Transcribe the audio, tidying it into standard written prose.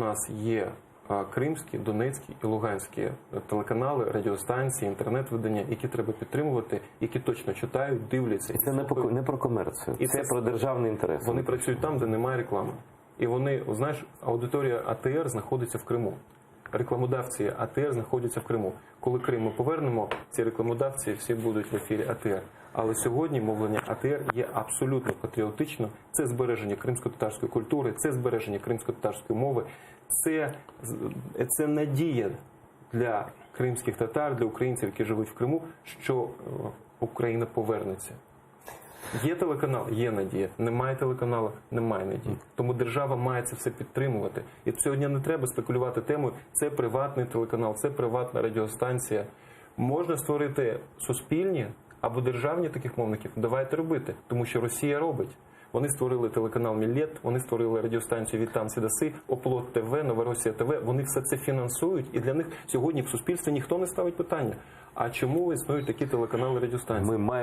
нас є кримські, донецькі і луганські телеканали, радіостанції, інтернет-видання, які треба підтримувати, які точно читають, дивляться. І це не про комерцію, І це про державний інтерес. Вони працюють там, де немає реклами. І вони, знаєш, аудиторія АТР знаходиться в Криму. Рекламодавці АТР знаходяться в Криму. Коли Крим ми повернемо, ці рекламодавці всі будуть в ефірі АТР. Але сьогодні мовлення АТР є абсолютно патріотично. Це збереження кримсько-татарської культури, це збереження кримсько-татарської мови, це надія для кримських татар, для українців, які живуть в Криму, що Україна повернеться. Є телеканал, є надія. Немає телеканалу, немає надії. Тому держава має це все підтримувати. І сьогодні не треба спекулювати темою, це приватний телеканал, це приватна радіостанція. Можна створити суспільні або державні таких мовників, давайте робити. Тому що Росія робить. Вони створили телеканал «Міллет», вони створили радіостанцію «Вітам Сідаси», «Оплот ТВ», «Новоросія ТВ». Вони все це фінансують, і для них сьогодні в суспільстві ніхто не ставить питання. А чому існують такі телеканали, радіостанції?